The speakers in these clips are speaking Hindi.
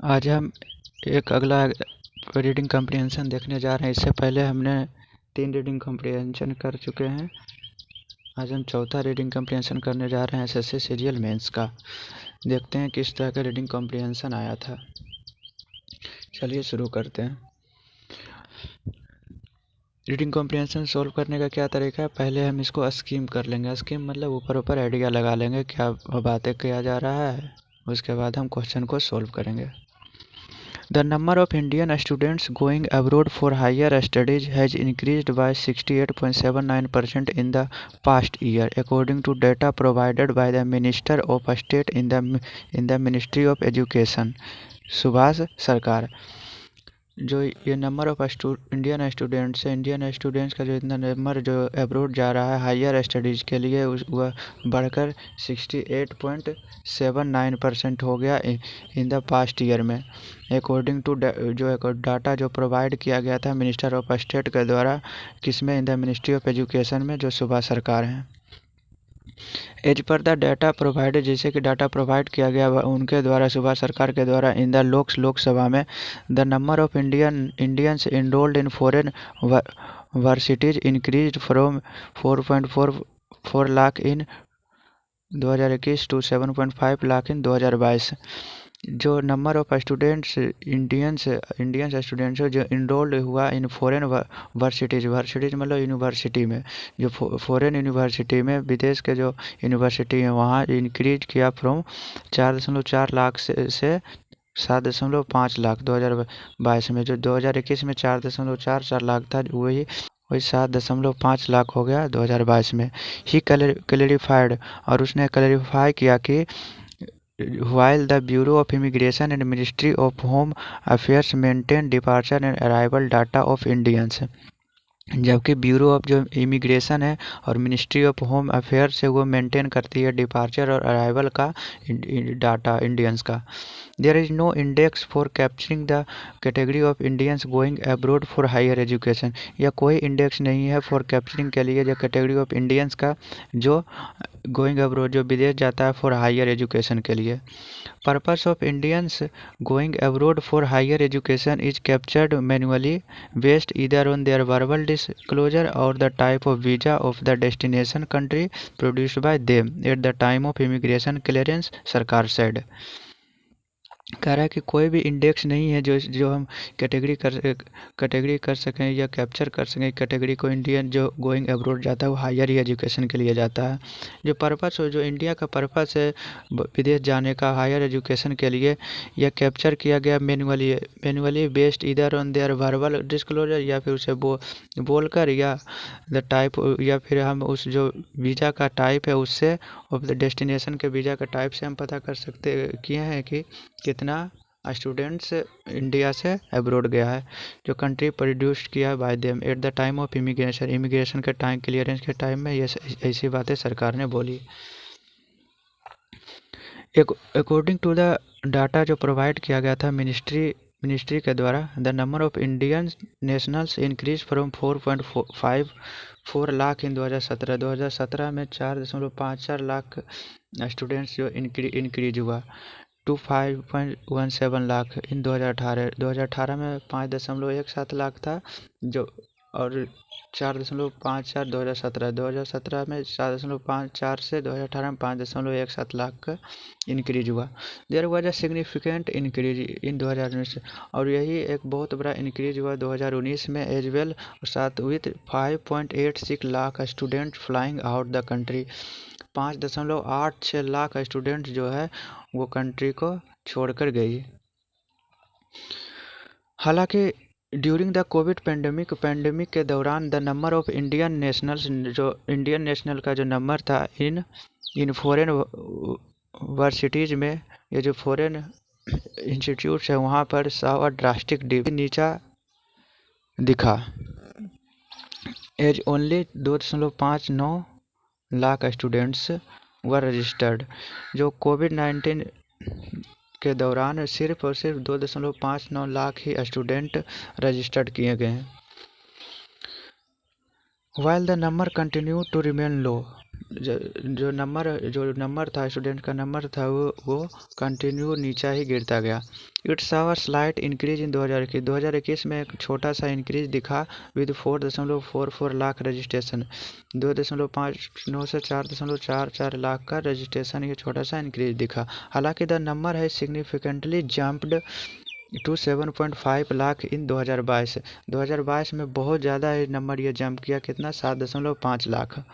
आज हम एक अगला रीडिंग कम्प्रीहेंशन देखने जा रहे हैं। इससे पहले हमने 3 रीडिंग कम्प्रीहेंशन कर चुके हैं। आज हम चौथा रीडिंग कम्प्रीहेंशन करने जा रहे हैं एसएससी सीजीएल मेंस का। देखते हैं किस तरह का रीडिंग कम्प्रीहेंशन आया था। चलिए शुरू करते हैं। रीडिंग कम्प्रीहेंशन सोल्व करने का क्या तरीका है, पहले हम इसको स्कीम कर लेंगे। स्कीम मतलब ऊपर ऊपर आइडिया लगा लेंगे क्या बातें किया जा रहा है, उसके बाद हम क्वेश्चन को सोल्व करेंगे। The number of Indian students going abroad for higher studies has increased by 68.79% in the past year, according to data provided by the Minister of State in the Ministry of Education, Subhash सरकार। जो ये नंबर ऑफ इंडियन स्टूडेंट्स का जो इतना नंबर जो अब्रोड जा रहा है हायर स्टडीज़ के लिए वह बढ़कर 68.79% हो गया इन द पास्ट ईयर में, अकॉर्डिंग टू जो डाटा जो प्रोवाइड किया गया था मिनिस्टर ऑफ स्टेट के द्वारा, किसमें, in the ministry of education में, जो सुभाष सरकार हैं। As per the data provided, जैसे कि डाटा प्रोवाइड किया गया उनके द्वारा, सुभाष सरकार के द्वारा, इन द लोकसभा में, the number of Indians enrolled in foreign varsities increase from 4.44 lakh in 2021 to 7.5 lakh in 2022। जो number of students Indians students जो इनरोल्ड हुआ इन फॉरेन वर्सिटीज़ मतलब यूनिवर्सिटी में, जो फॉरेन यूनिवर्सिटी में, विदेश के जो यूनिवर्सिटी हैं वहाँ इंक्रीज किया फ्रॉम 4.4 लाख से 7.5 लाख 2022 में। जो 2021 में 4.44 लाख था, वही 7.5 लाख हो गया 2022 में। ही क्लैरिफाइड, और उसने क्लैरिफाई किया कि while the Bureau of Immigration and Ministry of Home Affairs maintain departure and arrival data of Indians, जबकि ब्यूरो ऑफ जो इमिग्रेशन है और मिनिस्ट्री ऑफ होम अफेयर्स है वो मेंटेन करती है डिपार्चर और अराइवल का डाटा इंडियंस का। There is no index for capturing the category of Indians going abroad for higher education, या कोई इंडेक्स नहीं है फॉर कैप्चरिंग के लिए जो कैटेगरी ऑफ इंडियंस का जो गोइंग अब्रोड जो विदेश जाता है फॉर हायर एजुकेशन के लिए। Purpose of Indians going abroad for higher education is captured manually based either on their verbal disclosure और the type of visa of the destination country produced by them at the time of immigration clearance, सरकार सेड। कह रहा है कि कोई भी इंडेक्स नहीं है जो हम कैटेगरी कर सकें या कैप्चर कर सकें कैटेगरी को। इंडियन जो गोइंग अब्रोड जाता है वो हायर एजुकेशन के लिए जाता है। जो पर्पस हो, जो इंडिया का पर्पस है विदेश जाने का हायर एजुकेशन के लिए, यह कैप्चर किया गया मैनुअली बेस्ड इधर ऑन देयर वर्बल डिस्क्लोजर, या फिर उसे बोलकर, या द टाइप, या फिर हम उस जो वीज़ा का टाइप है उससे, ऑफ द डेस्टिनेशन के वीज़ा का टाइप से हम पता कर सकते किए हैं कि कितना स्टूडेंट्स इंडिया से अब्रोड गया है, जो कंट्री प्रोड्यूस किया है by them at the time of immigration के टाइम, क्लियरेंस के टाइम में। ये ऐसी बातें सरकार ने बोली। अकॉर्डिंग टू द डाटा जो प्रोवाइड किया गया था मिनिस्ट्री के द्वारा, the number of Indian nationals increase from 4.54 lakh in 2017 में 4.54 लाख स्टूडेंट्स जो इंक्रीज हुआ टू 5.17 लाख इन 2018 में 5.17 लाख था जो, और 4.54 2017 में 4.54 से 2018 में 5.17 लाख का इंक्रीज हुआ। There was a significant increase in 2019, और यही एक बहुत बड़ा इंक्रीज हुआ 2019 में एज वेल, साथ with 5.86 lakh student flying out the country. 5.86 lakh student जो है वो कंट्री को छोड़कर गई। हालांकि ड्यूरिंग द कोविड पैंडमिक के दौरान the number of Indian nationals, जो इंडियन नेशनल का जो नंबर था इन फॉरेन वर्सिटीज़ में, ये जो फॉरेन इंस्टीट्यूट्स है वहाँ पर सावा ड्रास्टिक नीचा दिखा। As only 2.59 lakh students were registered. जो कोविड-19 के दौरान सिर्फ और सिर्फ 2.59 लाख ही स्टूडेंट रजिस्टर्ड किए गए हैं। While the number continue to remain low, जो नंबर था, स्टूडेंट का नंबर था, वो कंटिन्यू नीचा ही गिरता गया। It's our slight increase in 2021 में एक छोटा सा इंक्रीज दिखा विद 4.44 लाख रजिस्ट्रेशन। 2.59 से 4.44 लाख का रजिस्ट्रेशन, ये छोटा सा इंक्रीज दिखा। हालांकि द नंबर है significantly jumped to 7.5 lakh in 2022 में बहुत ज़्यादा नंबर ये जंप किया, कितना, 7.5 lakh.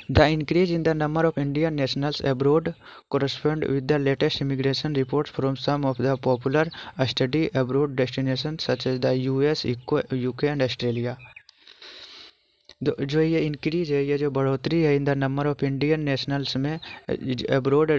The increase in the number of Indian nationals abroad corresponds with the latest immigration reports from some of the popular study abroad destinations such as the US, UK and Australia. जो ये इंक्रीज है, ये जो बढ़ोतरी है in the number of Indian nationals में अब्रोड,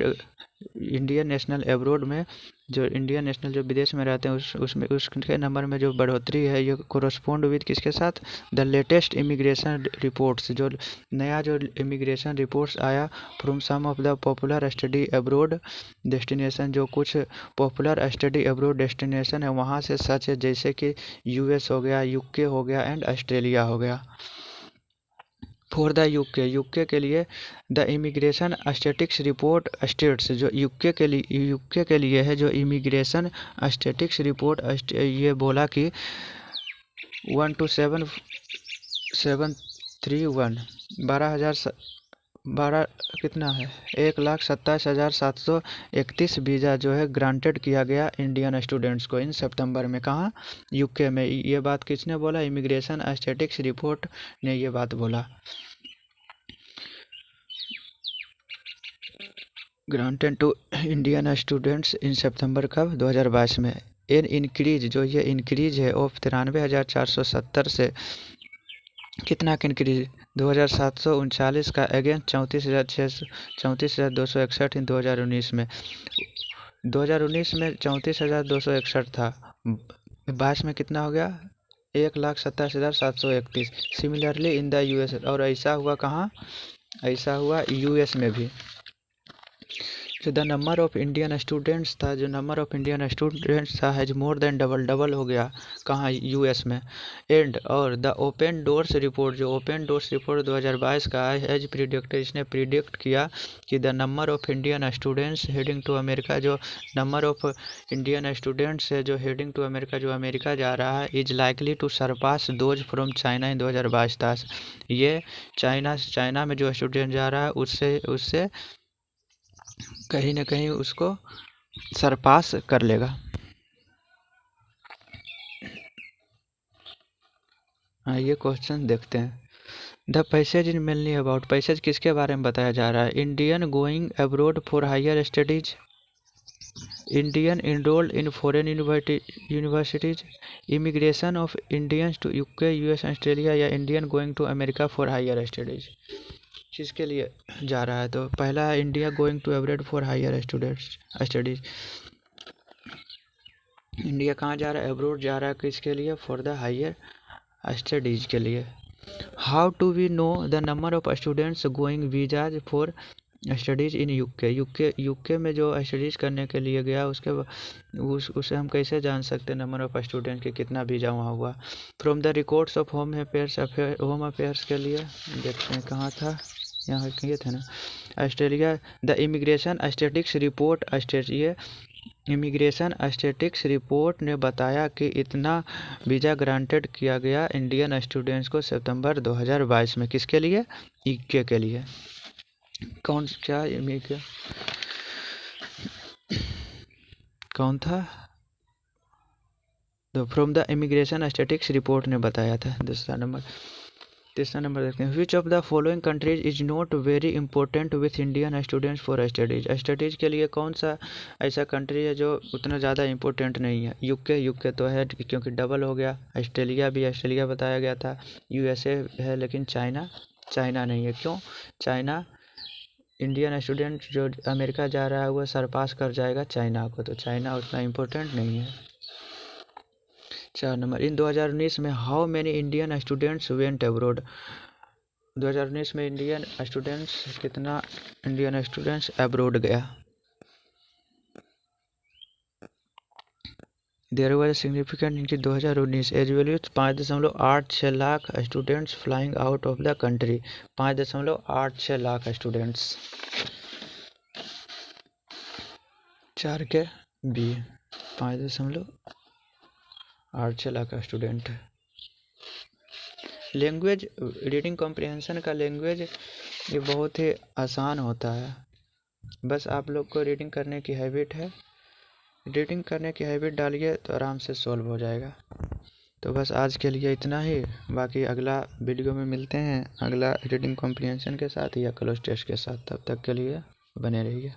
इंडियन नेशनल अब्रोड में, जो इंडियन नेशनल जो विदेश में रहते हैं उसमें उसके नंबर में जो बढ़ोतरी है, ये कोरस्पोंड विद किसके साथ, द लेटेस्ट इमिग्रेशन रिपोर्ट्स, जो नया जो इमिग्रेशन रिपोर्ट्स आया from some of the popular study abroad destination, जो कुछ पॉपुलर स्टडी अब्रोड डेस्टिनेशन है वहाँ से सच है, जैसे कि यूएस हो गया, यूके हो गया एंड ऑस्ट्रेलिया हो गया। फॉर द यूके के लिए the immigration statics report states, जो यूके के लिए है, जो इमिग्रेशन स्टैटिक्स रिपोर्ट ये बोला कि 12731 12 कितना है, 1,27,731 वीज़ा जो है ग्रांटेड किया गया इंडियन स्टूडेंट्स को इन सितंबर में। कहाँ, यूके में। ये बात किसने बोला, इमिग्रेशन स्टैटिक्स रिपोर्ट ने ये बात बोला। Granted to Indian students in September कब, 2022 में। एन इंक्रीज, जो ये इंक्रीज है ऑफ 93,470 से कितना का इंक्रीज, 2,739 का अगेंस्ट 34,261 इन 2019 में। 2019 में 34,261 था, 22 में कितना हो गया, 1,27,731। सिमिलरली इन द यूएस, और ऐसा हुआ कहाँ, ऐसा हुआ यूएस में भी। जो the number of Indian students था, जो नंबर ऑफ इंडियन स्टूडेंट्स था हैज मोर देन डबल हो गया, कहाँ, यूएस में। एंड और द ओपन डोर्स रिपोर्ट, जो ओपन डोर्स रिपोर्ट 2022 का है, एज प्रिडिक्टेड, इसने प्रिडिक्ट किया कि the number of Indian students heading to America, जो नंबर ऑफ इंडियन स्टूडेंट्स है जो हेडिंग टू अमेरिका, जो अमेरिका जा रहा है, is likely to surpass those from China in 2022। ये चाइना में जो स्टूडेंट जा रहा है उससे कहीं ना कहीं उसको सरपास कर लेगा। ये क्वेश्चन देखते हैं। The passage in mainly about, passage किसके बारे में बताया जा रहा है, Indian going abroad for higher studies, Indian enrolled in foreign universities, immigration of Indians to UK, US, Australia, या Indian going to America for higher studies. किसके लिए जा रहा है, तो पहला है India going to abroad for higher studies. India कहाँ जा रहा है, अब्रोड जा रहा है, किसके लिए, फॉर द हायर स्टडीज के लिए। How to we know the number of students going visas for studies in UK में जो स्टडीज़ करने के लिए गया उसे हम कैसे जान सकते हैं नंबर ऑफ स्टूडेंट के कितना वीज़ा वहाँ हुआ। From the records of home affairs के लिए देखते हैं, कहाँ था, यहाँ किए थे ना, Australia. The immigration statics report ये इमिग्रेशन स्टैटिक्स रिपोर्ट ने बताया कि इतना वीज़ा ग्रांटेड किया गया इंडियन स्टूडेंट्स को सितंबर 2022 में, किसके लिए, यूके के लिए। कौन था, तो from the immigration statics report ने बताया था। तीसरा नंबर देखते हैं, which of the following countries is not very important with Indian students for studies के लिए कौन सा ऐसा कंट्री है जो उतना ज़्यादा इंपॉर्टेंट नहीं है। यूके तो है क्योंकि डबल हो गया, ऑस्ट्रेलिया बताया गया था, यूएसए है, लेकिन चाइना नहीं है। क्यों, चाइना, इंडियन स्टूडेंट जो अमेरिका जा रहा है वह सरपास कर जाएगा चाइना को, तो चाइना उतना इम्पोर्टेंट नहीं है। 4 नंबर, इन 2019 में how many Indian students went abroad, 2019 में कितना इंडियन स्टूडेंट्स अब्रोड गया। There was significant increase 2019 as well 5.86 lakh students flying out of the country. 5.86 lakh students, 4 के बी, 5.86 lakh student. Language reading comprehension का लैंग्वेज ये बहुत ही आसान होता है। बस आप लोग को रीडिंग करने की हैबिट है, रीडिंग करने की हैबिट डालिए तो आराम से सॉल्व हो जाएगा। तो बस आज के लिए इतना ही, बाकी अगला वीडियो में मिलते हैं अगला रीडिंग कॉम्प्रिहेंशन के साथ या क्लोज टेस्ट के साथ। तब तक के लिए बने रहिए।